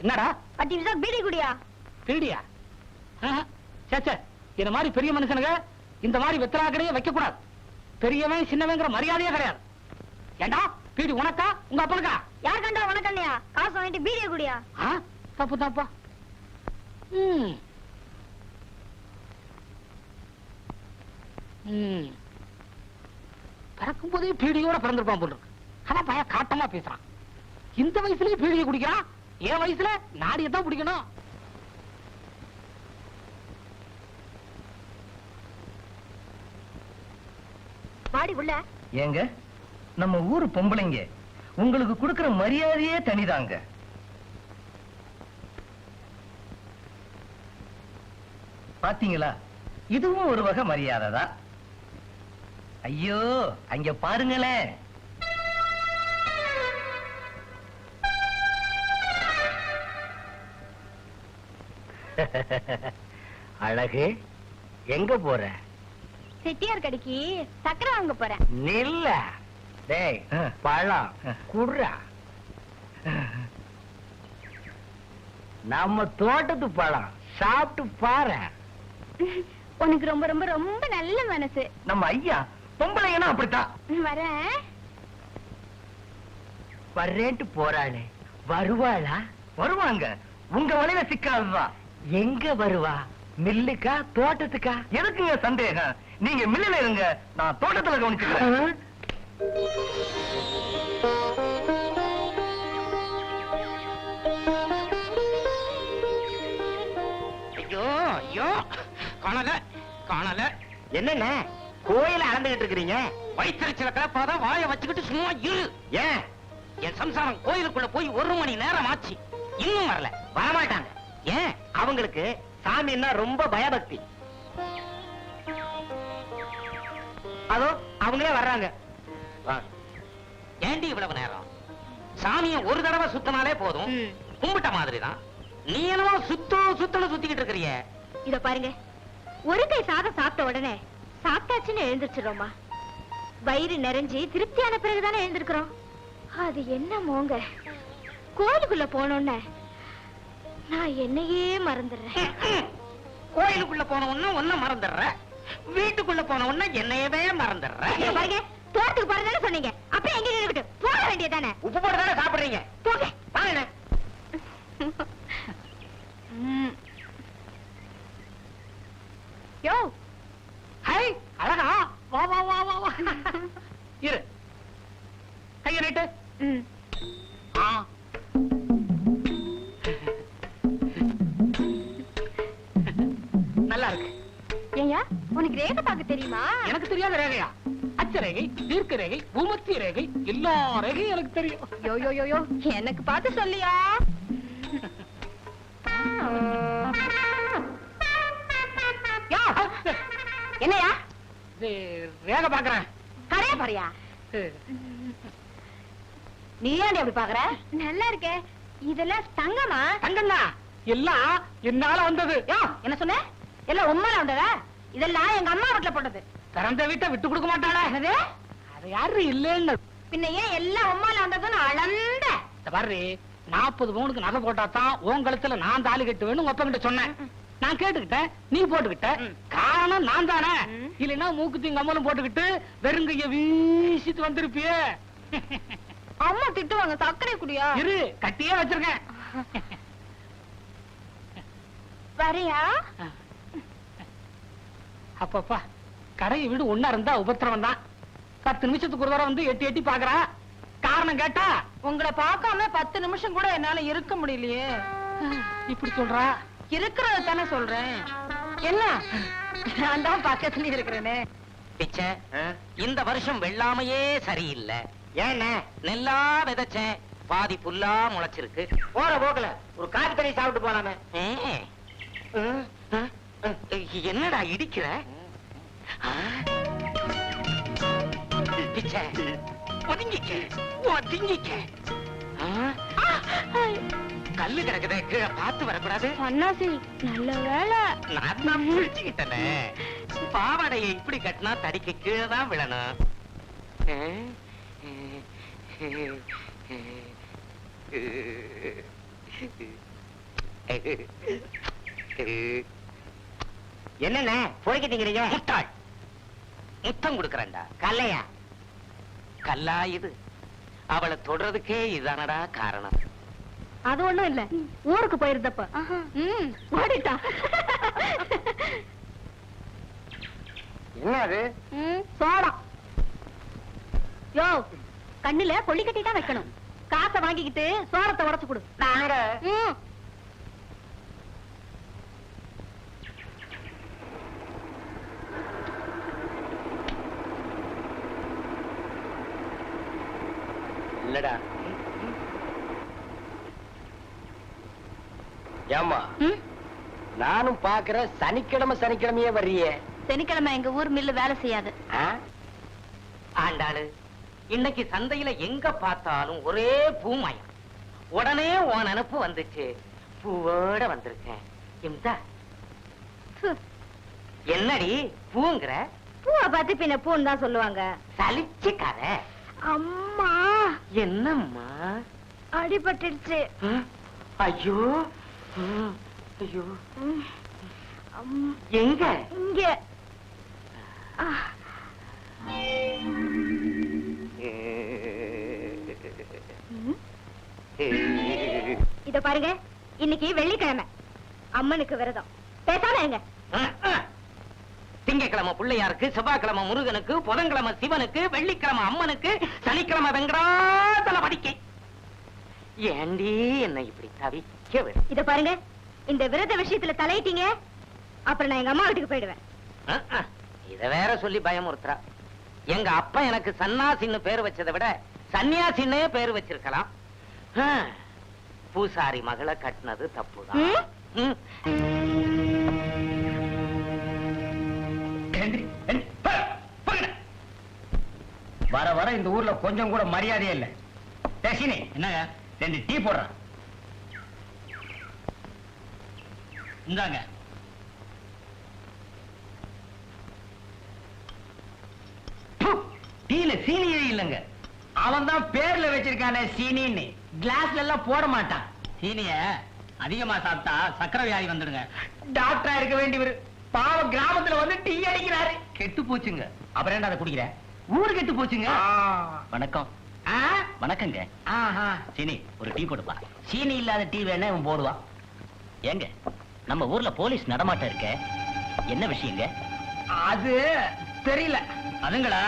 என்னடா பீடி குடியா? பீடியா? இந்த மாதிரி பெரிய மனுஷனுங்க இந்த மாதிரி வெத்தலாக்கடையே வைக்க கூடாது. பெரியவன் சின்னவங்கிற மரியாதையே கிடையாது. ஏண்டா பீடி உனக்கா உங்க அப்பனுக்கா? யார் கண்டா உனக்கண்ணையா? காசு வாங்கிட்டு பீடிய குடியா? தப்பு தாப்பா. பிறக்கும் போதே பீடியோட பிறந்திருப்பான் போல இருக்கு. ஆனா பையன் காட்டமா பேசுறான். இந்த வயசுலயே பீடியை குடிக்கிறான். என் வயசுல நாடியத்தான் பிடிக்கணும். வாடி உள்ள. ஏங்க நம்ம ஊரு பொம்பளைங்க உங்களுக்கு கொடுக்கிற மரியாதையே தனிதாங்க. பாத்தீங்களா, இதுவும் ஒரு வகை மரியாதை தான். ஐயோ அங்க பாருங்களேன். அழகு, எங்க போற? செட்டியார் கடைக்கு சக்கரை வாங்க போறேன். நில்ல. டேய் பழம் குடுறா. நம்ம தோட்டத்து பழம் சாப்பிட்டு பாரு. உனக்கு ரொம்ப ரொம்ப ரொம்ப நல்ல மனசு. நம்ம ஐயா பொம்பளைங்கன்னா அப்படித்தான். வரேன். வர்றேன்ட்டு போறாளே, வருவாளா? வருவாங்க. உங்க வலையில சிக்காதுதான். எங்க வருவா? மில்லுக்கா தோட்டத்துக்கா? எதுக்குங்க சந்தேகம்? நீங்க மில்லுல இருங்க, நான் தோட்டத்துல கவனிச்சுக்கிறேன். ஐயோ ஐயோ, காணல காணல. என்னென்ன கோயில அளந்துகிட்டு இருக்கிறீங்க? வயிற்றுச்சல கலப்பாதான் வாய வச்சுக்கிட்டு சும்மா இரு. ஏன் என் சம்சாரம் கோயிலுக்குள்ள போய் 1 மணி நேரம் ஆச்சு, இன்னும் வரல. வரமாட்டாங்க. ஏன்? அவங்களுக்கு சாமின்னா ரொம்ப பயபக்தி. அதோ அவங்களே வர்றாங்க. ஏண்டி இவ்வளவு நேரம்? சாமிய ஒரு தடவை சுத்தினாலே போதும், கும்பிட்ட மாதிரிதான். நீ என்னவோ சுத்தணும் சுத்திக்கிட்டு இருக்கிறிய. இத பாருங்க, ஒரு கை சாதம் சாப்பிட்ட உடனே சாப்பிட்டாச்சுன்னு எழுந்திருச்சிரோமா. வயிறு நிறைஞ்சி திருப்தியான பிறகுதானே எழுந்திருக்கிறோம். அது என்ன மோங்க, கோயிலுக்குள்ள போனோன்னு நான் என்னையே மறந்துடுறேன். கோயிலுக்குள்ள போன உடனே ஒன்ன மறந்துடுற, வீட்டுக்குள்ள போன உடனே என்னையவே மறந்துடுற. பாருங்க, தோட்டத்துக்கு போறதானே சொன்னீங்க, அப்ப எங்க நின்னுக்கிட்டு போக வேண்டியதானே? உப்பு போட்டு தானே சாப்பிடுறீங்க. போங்க வாங்க. யோ ஹை அழகா, வா வா வா வா வா. இரு, கைய நீட்டு. நல்லா இருக்கு. ஏயா, உனக்கு ரேகை பார்க்க தெரியுமா? எனக்கு தெரியாத ரேகையா? அச்ச ரேகை, தீர்க்க ரேகை, பூமத்திய ரேகை, எல்லா ரேகையும் எனக்கு தெரியும். யோ யோ யோ யோ, எனக்கு பார்த்து சொல்லியா. என்னையா ரேகை பாக்குறேன். கரையா பாரியா? நீ ஏன் அப்படி பாக்குற? நல்லா இருக்கே. இதெல்லாம் தங்கமா? தங்கம்னா எல்லாம் என்னால வந்தது. என்ன சொன்ன? எல்லாம் உண்மையில வந்ததா? இதெல்லாம் எங்க அம்மா வீட்டுல போட்டது. திறந்த வீட்டை விட்டு கொடுக்க மாட்டாளா? அது யாரு இல்லன்னு பின்ன ஏன் எல்லாம் உண்மையில வந்ததுன்னு அளந்த பாரு. 40 பவுனுக்கு நகை போட்டாதான் உன் கழுத்துல நான் தாலி கட்டுவேன்னு உங்க அப்பா கிட்ட சொன்னேன். நான் கேட்டுக்கிட்டேன், நீ போட்டுக்கிட்ட. காரணம் நான் தானே. இல்லைன்னா மூக்குத்தி கம்மலும் போட்டுக்கிட்டு வெறுங்கைய வீசிட்டு வந்திருப்பியே. அம்மா திட்டுவாங்க. சர்க்கரை குடியா? இரு, கட்டியே வச்சிருக்கேன். வரையா? அப்பப்பா, கடையை வீடு ஒன்னா இருந்தா உபத்திரவம் தான். 10 நிமிஷத்துக்கு ஒரு தடவை வந்து எட்டி எட்டி பாக்குறா. காரணம் கேட்டா, உங்களை பார்க்காம 10 நிமிஷம் கூட என்னால இருக்க முடியலையே. இப்படி சொல்றா? இருக்கிறத தானே சொல்றேன். என்ன, நான் தான் பக்கத்துல இருக்கிறேனே. பிச்சை, இந்த வருஷம் வெள்ளாமையே சரியில்லை. ஏன்னா நெல்லா விதைச்சேன், பாதி புல்லா முளைச்சிருக்கு. போற போக்கல ஒரு காப்பி தண்ணி சாப்பிட்டு போலாமே. என்னடா இடிக்கிற? பிச்சை, ஒதுங்கிக்க ஒதுங்கிக்க. கல்லு கிடக்குதே, கீழே பார்த்து வரக்கூடாது. சன்னாசி நல்ல வேலை. நான் தான் புரிச்சுக்கிட்டேனே. பாவாடையை இப்படி கட்டினா தடிக்கு கீழே தான் விழணும். என்னண்ணே போய்கிட்டீங்க? முட்டாள், முத்தம் கொடுக்கறேன்டா. கல்லையா? கல்லா இது? அவளை தொடறதுக்கே இதுதானடா காரணம். அது ஒண்ணும் இல்ல, ஊருக்கு போயிருந்தப்ப ஓடிட்டா. என்ன அது? சோடம். யோ, கண்ணுல கொள்ளி கட்டி தான் வைக்கணும். காசை வாங்கிக்கிட்டு சோரத்தை உடைச்சு கொடு. ம். இல்லடா. ஏம்மா, ம்? நானும் பாக்குறேன் சனிக்கிழமையே வர்றியே. சனிக்கிழமை எங்க ஊர் மில்லு வேலை செய்யாது. ஆண்டாளு, இன்னைக்கு சந்தையில எங்க பார்த்தாலும் ஒரே பூமயம். உடனே உன் நினப்பு வந்துச்சு, பூவோட வந்திருக்கேன். இம்தா, ப்பு. என்னடி பூங்கிற? பூவை பார்த்து பின்ன பூன்னு தான் சொல்லுவாங்க. சலிச்சுக்கார. அம்மா, என்னம்மா? அடிபட்டுடுச்சு. ஐயோ, ஐயோ, அம், எங்க? இங்க. ஆ. ம். இத பாருங்க, இன்னைக்கு வெள்ளிக்கிழமை, அம்மனுக்கு விரதம். பேசாம எங்க திங்கக்கிழமை பிள்ளையாருக்கு, செவ்வாய்க்கிழமை முருகனுக்கு, புதன்கிழமை சிவனுக்கு, வெள்ளிக்கிழமை அம்மனுக்கு, சனிக்கிழமை வெங்கடாசலபதிக்கு. ஏண்டி என்னை இப்படி தவிக்க விடு? இத பாருங்க, இந்த விரத விஷயத்துல தலையிட்டீங்க, அப்புறம் நான் எங்க அம்மா வீட்டுக்கு போயிடுவேன். இத வேற சொல்லி பயமுறுத்துறா. எங்க அப்பா எனக்கு சன்னாசின்னு பேர் வச்சதை விட சன்னியாசின்னே பேர் வச்சிருக்கலாம். பூசாரி மகளை கட்டினது தப்புதான். ம்? வர வர இந்த ஊர்ல கொஞ்சம் கூட மரியாதையே இல்ல. டேசினி, என்னங்க 2 டீ போடுறான். இந்தாங்க. டீல சீனியே இல்லங்க. அவன் தான் பேர்ல வச்சிருக்கானே சீனின்னு. கிளாஸ்ல எல்லாம் போட மாட்டான். சீனிய அதிகமா சாப்பிட்டா சக்கரை வியாதி வந்துடுங்க. டாக்டரா இருக்க வேண்டியவர் பாவம் கிராமத்துல வந்து டீ அடிக்கிறாரு. கெட்டு போச்சுங்க. அப்புறம் என்ன அதை குடிக்கிற? ஊரு கெட்டு போச்சுங்க. வணக்கம். வணக்கங்க. சீனி ஒரு டீ கொடுப்பா. சீனி இல்லாத டீ வேணா இவன் போடுவான். ஏங்க, நம்ம ஊர்ல போலீஸ் நடமாட்டம் இருக்க, என்ன விஷயங்க? அது தெரியல. அதுங்களா,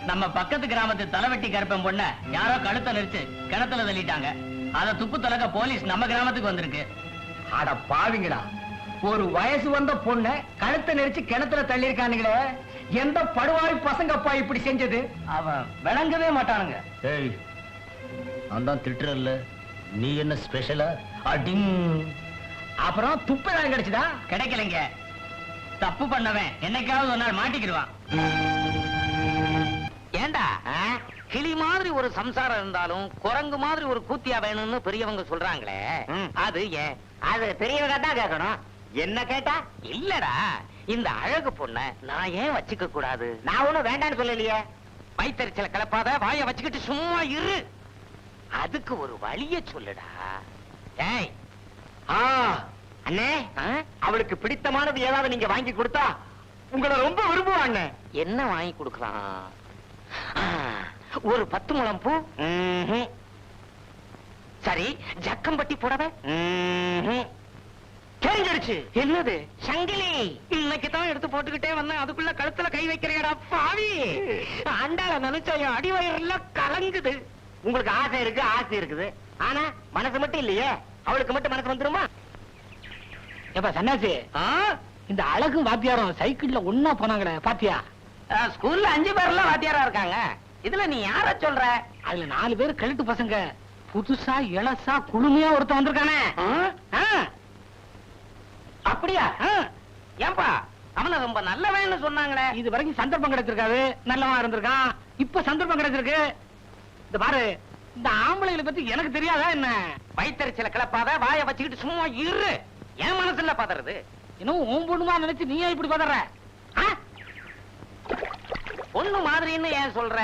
நம்ம பக்கத்து கிராமத்து தலைவெட்டி கருப்பன் பொண்ண யாரோ கழுத்தை நெரிச்சு கிணத்துல தள்ளிட்டாங்க. அத துப்பு தலக்க போலீஸ் நம்ம கிராமத்துக்கு வந்திருக்கு. அட பாவிங்களா, ஒரு வயசு வந்த பொண்ண கழுத்தை நெரிச்சு கிணத்துல தள்ளி இருக்கானுங்களே. எந்த படுவாரி பசங்கப்பா இப்படி செஞ்சது? அவன் விளங்கவே மாட்டானுங்க. ஏய், நான் தான் திட்டுறல்ல, நீ என்ன ஸ்பெஷலா? அடிங். அப்புறம் துப்பதான் கிடைச்சுதா? கிடைக்கலைங்க. தப்பு பண்ணவன் என்னைக்காவது ஒரு நாள் மாட்டிக்கிடுவான். ஏண்டா, கிளி மாதிரி ஒரு சம்சாரம் இருந்தாலும் குரங்கு மாதிரி ஒரு கூத்தியா வேணும்னு பெரியவங்க சொல்றாங்களே, அது ஏன்? அது பெரியவங்க தான் கேட்கணும். என்ன கேட்டா? இல்லடா, இந்த அழகு பொண்ண நான் ஏன் வச்சுக்க கூடாது? நான் ஒண்ணும் வேண்டான்னு சொல்லலையே. வயித்தறிச்சல கலப்பாத, வாய வச்சுக்கிட்டு சும்மா இரு. அதுக்கு ஒரு வழிய சொல்லுடா. ஏய், அண்ணே, அவளுக்கு பிடித்தமானது ஏதாவது நீங்க வாங்கி கொடுத்தா உங்களை ரொம்ப விரும்புவாங்க. என்ன வாங்கி கொடுக்கலாம்? ஒரு 10 முழம் பூ. சரி, ஜக்கம்பட்டி புடவை. தெரிஞ்சிடுச்சு. என்னது? சங்கிலி. இன்னைக்கு தான் எடுத்து போட்டுக்கிட்டே வந்தேன், அதுக்குள்ள கழுத்துல கை வைக்கிறேடா பாவி. ஆண்டாள நினைச்சா என் அடிவயிறுல கலங்குது. உங்களுக்கு ஆசை இருக்கு, ஆசை இருக்குது, ஆனா மனசு மட்டும் இல்லையே. அவளுக்கு மட்டும் மனசு வந்துருமா? எப்ப சன்னாசி, இந்த அழகும் வாத்தியாரம் சைக்கிள்ல ஒன்னா போனாங்களே பாத்தியா? ஸ்கூல்ல 5 பேர்லாம் வாத்தியாரா இருக்காங்க. இதுல நீ யார சொல்ற? அதுல 4 பேர் கழுட்டு பசங்க. புதுசா இளசா குளுமையா ஒருத்தன் வந்திருக்கானே. அப்படியா? ஏன்பா, அவன ரொம்ப நல்லவன்னு சொன்னாங்களே. இது வரைக்கும் சந்தர்ப்பம் கிடைச்சிருக்காது, நல்லவா இருந்திருக்கான். இப்ப சந்தர்ப்பம் கிடைச்சிருக்கு. இந்த பாரு, இந்த ஆம்பளைகளை பத்தி எனக்கு தெரியாதா என்ன? வயிற்றுச்சல கிளப்பாத வாயை வச்சுக்கிட்டு சும்மா இரு. என் மனசுல பதறது. இன்னும் உன் பொண்ணுமா நினைச்சு நீயே இப்படி பதற? பொண்ணு மாதிரின்னு ஏன் சொல்ற?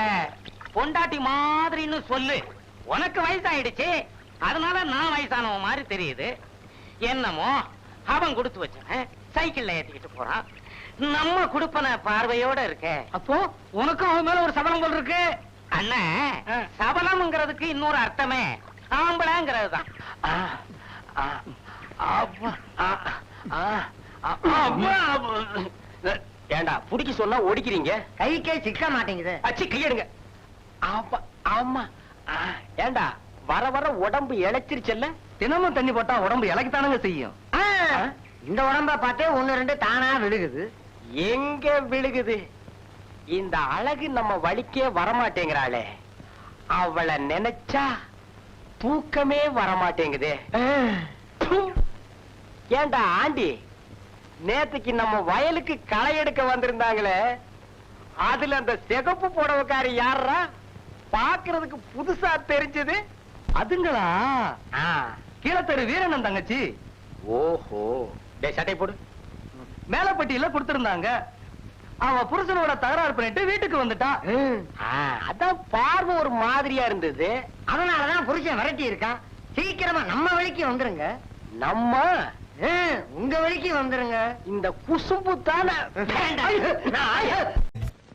பொண்டாட்டி மாதிரின்னு சொல்லு. உனக்கு வயசாயிடுச்சு, அதனால நான் வயசானவன் மாதிரி தெரியுது. என்னமோ அவன் கொடுத்து வச்சவன் சைக்கிள்ல ஏத்திக்கிட்டு போறான். நம்ம குடுப்பன பார்வையோட இருக்க. அப்போ உனக்கும் அவன் மேல ஒரு சபலம் போல் இருக்கு. அண்ணன், சபலம்ங்கிறதுக்கு இன்னொரு அர்த்தமே ஆம்பளைங்கிறது தான். ஏண்டா புடிக்க சொன்னா ஒடிக்கிறீங்க? கைக்கே சிக்க மாட்டேங்குது. அச்சி கையெடுங்க. ஆமா. ஏண்டா வர வர உடம்பு இழைச்சிருச்சல்ல? தினமும் தண்ணி போட்டா உடம்பு இலக்கித்தானுங்க செய்யும். இந்த உடம்ப பார்த்தே ஒண்ணு ரெண்டு தானா விழுகுது. எங்க விழுகுது? இந்த அழகு நம்ம வலிக்கே வரமாட்டேங்கிறாளே, அவளை நினைச்சா தூக்கமே வரமாட்டேங்குதே. ஏண்டா ஆண்டி, நேத்துக்கு நம்ம வயலுக்கு களை எடுக்க வந்திருந்தாங்களே, அதுல அந்த சிகப்பு புடவைக்காரி யாரா? பாக்குறதுக்கு புதுசா தெரிஞ்சது. அதுங்களா? கீழத்தெரு வீரண்ணன் தங்கச்சி. ஓஹோ, டேய் சட்டை போடு. மேலப்பட்டியில கொடுத்திருந்தாங்க. அவ புருஷனோட தகராறு பண்ணிட்டு வீட்டுக்கு வந்துட்டான். அதான் பார்வை ஒரு மாதிரியா இருந்தது. அதனாலதான் புருஷன் விரட்டி இருக்கான். சீக்கிரமா நம்ம வழிக்கு வந்துருங்க. நம்ம உங்க வழிக்கு வந்துருங்க. இந்த குசும்பு தானே.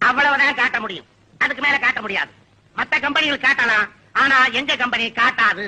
அவ்வளவுதான் காட்ட முடியும், அதுக்கு மேல காட்ட முடியாது. மத்த கம்பெனிகள் காட்டலாம், ஆனா எங்க கம்பெனி காட்டாது.